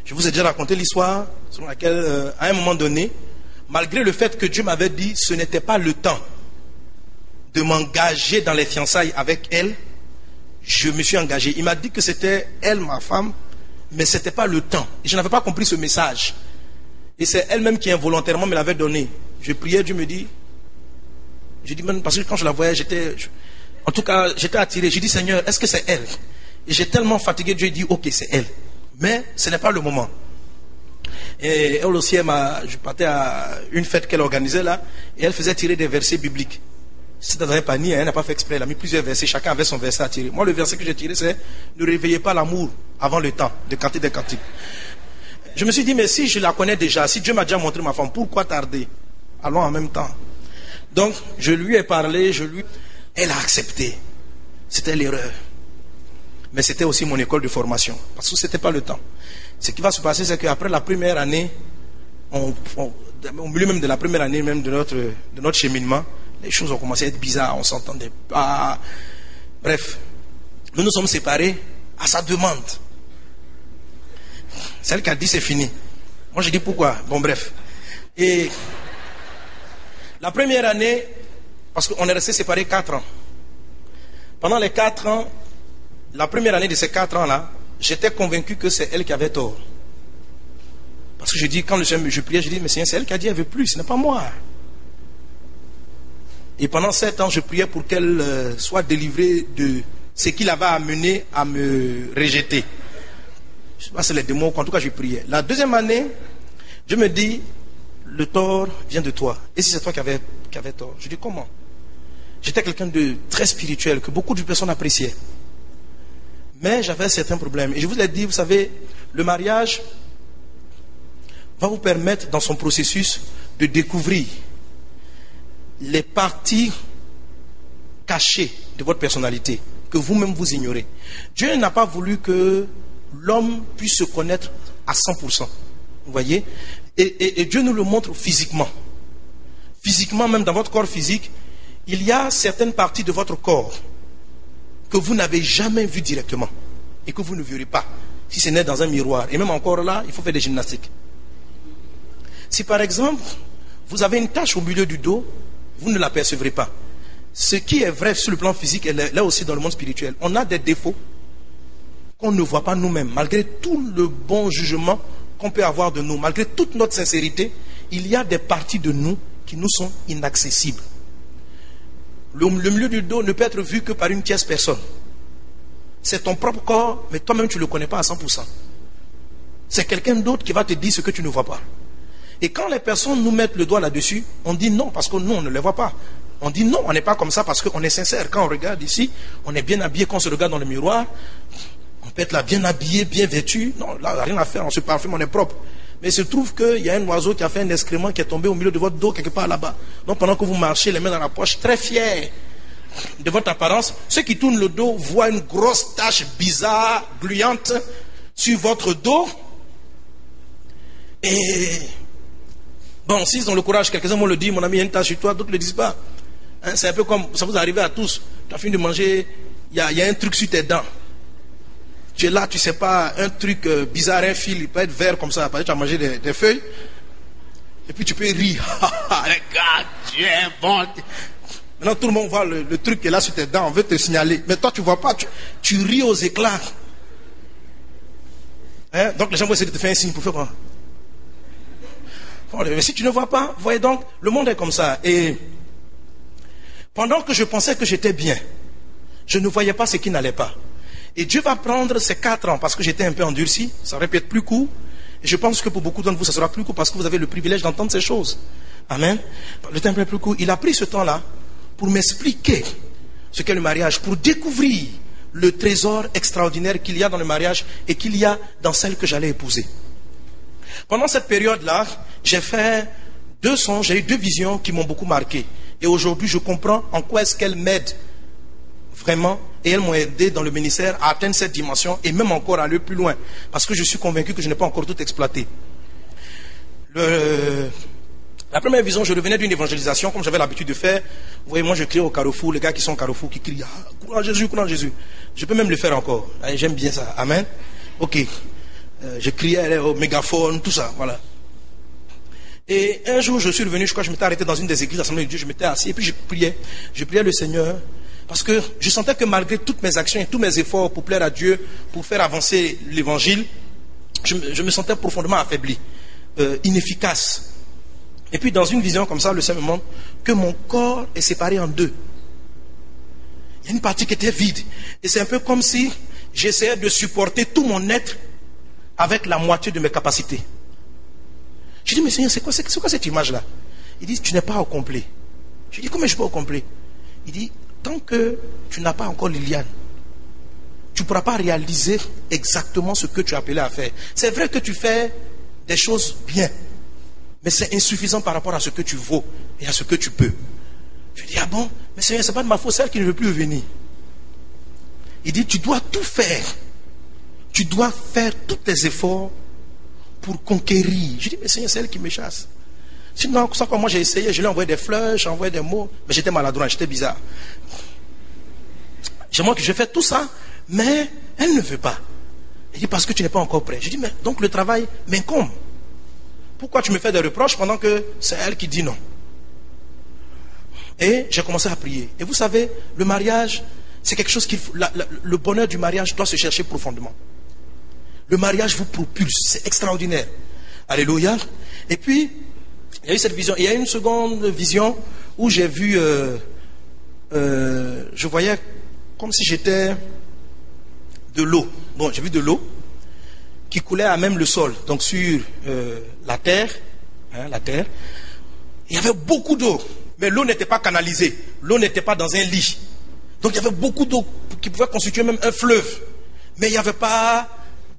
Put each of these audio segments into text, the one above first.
Je vous ai déjà raconté l'histoire selon laquelle, à un moment donné, malgré le fait que Dieu m'avait dit ce n'était pas le temps de m'engager dans les fiançailles avec elle, je me suis engagé. Il m'a dit que c'était elle, ma femme, mais ce n'était pas le temps. Et je n'avais pas compris ce message. Et c'est elle-même qui involontairement me l'avait donné. Je priais, Dieu me dit, je dis même, parce que quand je la voyais, j'étais attiré. J'ai dit, Seigneur, est-ce que c'est elle? Et j'ai tellement fatigué, Dieu dit, ok, c'est elle. Mais ce n'est pas le moment. Et elle aussi, je partais à une fête qu'elle organisait là, et elle faisait tirer des versets bibliques. C'était dans un panier, elle n'a pas fait exprès, elle a mis plusieurs versets, chacun avait son verset à tirer. Moi, le verset que j'ai tiré, c'est ne réveillez pas l'amour avant le temps de canter des cantiques. Je me suis dit, mais si je la connais déjà, si Dieu m'a déjà montré ma femme, pourquoi tarder? Allons en même temps. Donc, je lui ai parlé, elle a accepté. C'était l'erreur. Mais c'était aussi mon école de formation, parce que ce n'était pas le temps. Ce qui va se passer, c'est qu'après la première année, au milieu même de la première année même de notre cheminement, les choses ont commencé à être bizarres, on ne s'entendait pas. Bref, nous nous sommes séparés à sa demande. Celle qui a dit c'est fini. Moi j'ai dit pourquoi. Bon bref. Et la première année, parce qu'on est resté séparés 4 ans. Pendant les 4 ans, la première année de ces 4 ans-là, j'étais convaincu que c'est elle qui avait tort. Parce que je dis, quand je priais, je dis, mais Seigneur, c'est elle qui a dit elle veut plus, ce n'est pas moi. Et pendant 7 ans, je priais pour qu'elle soit délivrée de ce qui l'avait amené à me rejeter. Je ne sais pas si c'est les démons, en tout cas je priais. La deuxième année, je me dis, le tort vient de toi. Et si c'est toi qui avais tort? Je dis, comment? J'étais quelqu'un de très spirituel, que beaucoup de personnes appréciaient. Mais j'avais certains problèmes. Et je vous l'ai dit, vous savez, le mariage va vous permettre, dans son processus, de découvrir les parties cachées de votre personnalité, que vous-même vous ignorez. Dieu n'a pas voulu que l'homme puisse se connaître à 100%. Vous voyez? Et Dieu nous le montre physiquement. Physiquement, même dans votre corps physique, il y a certaines parties de votre corps que vous n'avez jamais vues directement et que vous ne verrez pas, si ce n'est dans un miroir. Et même encore là, il faut faire des gymnastiques. Si par exemple, vous avez une tache au milieu du dos, vous ne l'apercevrez pas. Ce qui est vrai sur le plan physique est là aussi dans le monde spirituel. On a des défauts qu'on ne voit pas nous-mêmes. Malgré tout le bon jugement qu'on peut avoir de nous, malgré toute notre sincérité, il y a des parties de nous qui nous sont inaccessibles. Le milieu du dos ne peut être vu que par une tierce personne. C'est ton propre corps, mais toi-même tu ne le connais pas à 100%. C'est quelqu'un d'autre qui va te dire ce que tu ne vois pas. Et quand les personnes nous mettent le doigt là-dessus, on dit non parce que nous on ne les voit pas. On dit non, on n'est pas comme ça parce qu'on est sincère. Quand on regarde ici, on est bien habillé. Quand on se regarde dans le miroir, on peut être là bien habillé, bien vêtu. Non, là, il n'y a rien à faire, on se parfume, on est propre. Mais il se trouve qu'il y a un oiseau qui a fait un excrément qui est tombé au milieu de votre dos, quelque part là-bas. Donc pendant que vous marchez, les mains dans la poche, très fiers de votre apparence, ceux qui tournent le dos voient une grosse tache bizarre, gluante, sur votre dos. Et bon, s'ils ont le courage, quelques-uns m'ont le dit, mon ami, il y a une tache sur toi, d'autres ne le disent pas. Hein, c'est un peu comme, ça vous arrive à tous. Tu as fini de manger, il y a un truc sur tes dents. Tu es là, tu ne sais pas, un truc bizarre, un fil, il peut être vert comme ça, parce que tu as mangé des feuilles. Et puis tu peux rire. Regarde, tu es bon. Maintenant tout le monde voit le truc qui est là sur tes dents, on veut te signaler. Mais toi tu ne vois pas, tu ris aux éclats. Hein? Donc les gens vont essayer de te faire un signe pour faire quoi? Mais si tu ne vois pas, voyez donc, le monde est comme ça. Et pendant que je pensais que j'étais bien, je ne voyais pas ce qui n'allait pas. Et Dieu va prendre ces 4 ans, parce que j'étais un peu endurci, ça aurait pu être plus court. Et je pense que pour beaucoup d'entre vous, ça sera plus court parce que vous avez le privilège d'entendre ces choses. Amen. Le temps est plus court. Il a pris ce temps-là pour m'expliquer ce qu'est le mariage, pour découvrir le trésor extraordinaire qu'il y a dans le mariage et qu'il y a dans celle que j'allais épouser. Pendant cette période-là, j'ai fait 2 songes, j'ai eu 2 visions qui m'ont beaucoup marqué. Et aujourd'hui, je comprends en quoi est-ce qu'elles m'aident vraiment. Et elles m'ont aidé dans le ministère à atteindre cette dimension et même encore à aller plus loin. Parce que je suis convaincu que je n'ai pas encore tout exploité. La première vision, je revenais d'une évangélisation comme j'avais l'habitude de faire. Vous voyez, moi je crie au carrefour, les gars qui sont au carrefour qui crient courant Jésus, courant Jésus. Je peux même le faire encore. J'aime bien ça. Amen. Ok. Je criais au mégaphone, tout ça, voilà. Et un jour, je suis revenu, je crois que je m'étais arrêté dans une des églises d'Assemblée de Dieu, je m'étais assis et puis je priais le Seigneur, parce que je sentais que malgré toutes mes actions et tous mes efforts pour plaire à Dieu, pour faire avancer l'évangile, je me sentais profondément affaibli, inefficace. Et puis dans une vision comme ça, le Seigneur me montre que mon corps est séparé en deux. Il y a une partie qui était vide. Et c'est un peu comme si j'essayais de supporter tout mon être avec la moitié de mes capacités. Je dis, mais Seigneur, c'est quoi cette image-là? Il dit, tu n'es pas au complet. Je dis, comment je suis pas au complet? Il dit, tant que tu n'as pas encore Liliane, tu ne pourras pas réaliser exactement ce que tu es appelé à faire. C'est vrai que tu fais des choses bien, mais c'est insuffisant par rapport à ce que tu vaux et à ce que tu peux. Je dis, ah bon? Mais Seigneur, ce n'est pas de ma faute, celle qui ne veut plus venir. Il dit, tu dois tout faire. Tu dois faire tous tes efforts pour conquérir. Je dis, mais Seigneur, c'est elle qui me chasse. Sinon, quand moi j'ai essayé, je lui ai envoyé des fleurs, j'ai envoyé des mots, mais j'étais maladroit, j'étais bizarre. Moi que je fais tout ça, mais elle ne veut pas. Il dit, parce que tu n'es pas encore prêt. Je dis, mais donc le travail m'incombe. Pourquoi tu me fais des reproches pendant que c'est elle qui dit non? Et j'ai commencé à prier. Et vous savez, le mariage, c'est quelque chose le bonheur du mariage doit se chercher profondément. Le mariage vous propulse, c'est extraordinaire. Alléluia. Et puis, il y a eu cette vision. Il y a une seconde vision où j'ai vu, je voyais comme si j'étais de l'eau. Bon, j'ai vu de l'eau qui coulait à même le sol, donc sur la terre. La terre. Il y avait beaucoup d'eau, mais l'eau n'était pas canalisée. L'eau n'était pas dans un lit. Donc il y avait beaucoup d'eau qui pouvait constituer même un fleuve. Mais il n'y avait pas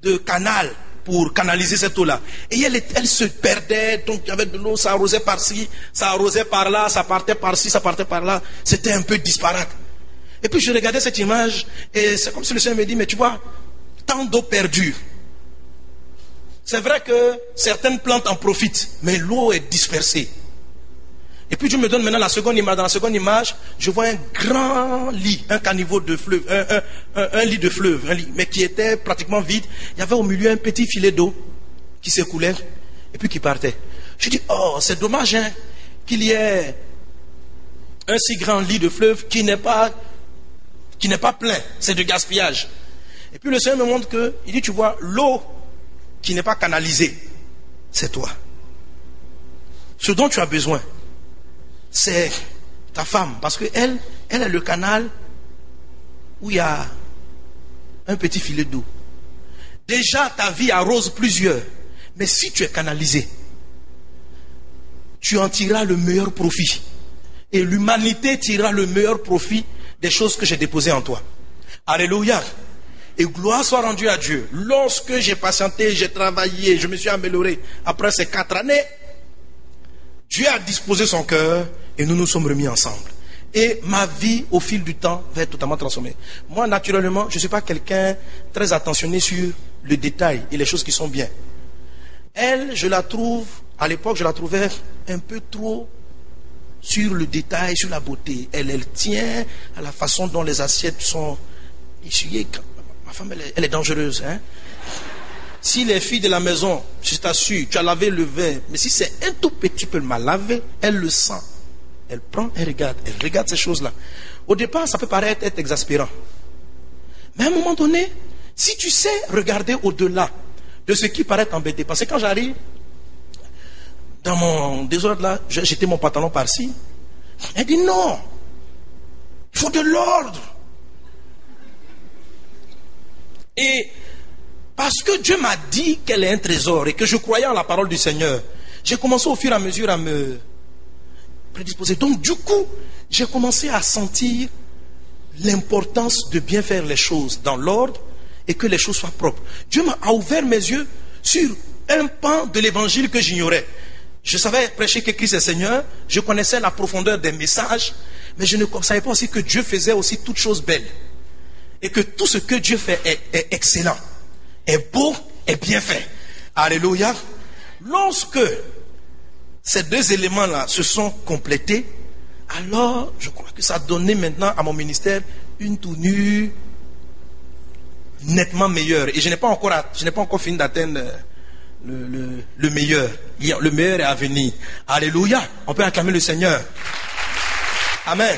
de canal pour canaliser cette eau-là. Et elle se perdait, donc il y avait de l'eau, ça arrosait par-ci, ça arrosait par-là, ça partait par-ci, ça partait par-là. C'était un peu disparate. Et puis je regardais cette image, et c'est comme si le Seigneur me dit, mais tu vois, tant d'eau perdue. C'est vrai que certaines plantes en profitent, mais l'eau est dispersée. Et puis Dieu me donne maintenant la seconde image. Dans la seconde image, je vois un grand lit, un caniveau de fleuve, un lit de fleuve, mais qui était pratiquement vide. Il y avait au milieu un petit filet d'eau qui s'écoulait et puis qui partait. Je dis, oh, c'est dommage qu'il y ait un si grand lit de fleuve qui n'est pas plein. C'est du gaspillage. Et puis le Seigneur me montre que, il dit, tu vois, l'eau qui n'est pas canalisée, c'est toi. Ce dont tu as besoin, c'est ta femme, parce qu'elle est le canal où il y a un petit filet d'eau. Déjà, ta vie arrose plusieurs, mais si tu es canalisé, tu en tireras le meilleur profit. Et l'humanité tirera le meilleur profit des choses que j'ai déposées en toi. Alléluia. Et gloire soit rendue à Dieu. Lorsque j'ai patienté, j'ai travaillé, je me suis amélioré, après ces 4 années, Dieu a disposé son cœur et nous nous sommes remis ensemble. Et ma vie, au fil du temps, va être totalement transformée. Moi, naturellement, je ne suis pas quelqu'un très attentionné sur le détail et les choses qui sont bien. Elle, je la trouve, à l'époque, je la trouvais un peu trop sur le détail, sur la beauté. Elle tient à la façon dont les assiettes sont essuyées. Ma femme, elle est dangereuse. Si les filles de la maison, je t'assure, tu as lavé le verre, mais si c'est un tout petit peu mal lavé, elle le sent. Elle prend, elle regarde ces choses-là. Au départ, ça peut paraître être exaspérant. Mais à un moment donné, si tu sais regarder au-delà de ce qui paraît t'embêter, parce que quand j'arrive dans mon désordre là, j'ai jeté mon pantalon par-ci, elle dit non, il faut de l'ordre. Et parce que Dieu m'a dit qu'elle est un trésor et que je croyais en la parole du Seigneur, j'ai commencé au fur et à mesure à me prédisposer. Donc du coup, j'ai commencé à sentir l'importance de bien faire les choses dans l'ordre et que les choses soient propres. Dieu m'a ouvert mes yeux sur un pan de l'évangile que j'ignorais. Je savais prêcher que Christ est Seigneur, je connaissais la profondeur des messages, mais je ne savais pas aussi que Dieu faisait aussi toutes choses belles. Et que tout ce que Dieu fait est excellent, est beau, est bien fait. Alléluia. Lorsque ces deux éléments-là se sont complétés, alors je crois que ça a donné maintenant à mon ministère une tournure nettement meilleur. Et je n'ai pas encore fini d'atteindre le meilleur. Le meilleur est à venir. Alléluia. On peut acclamer le Seigneur. Amen.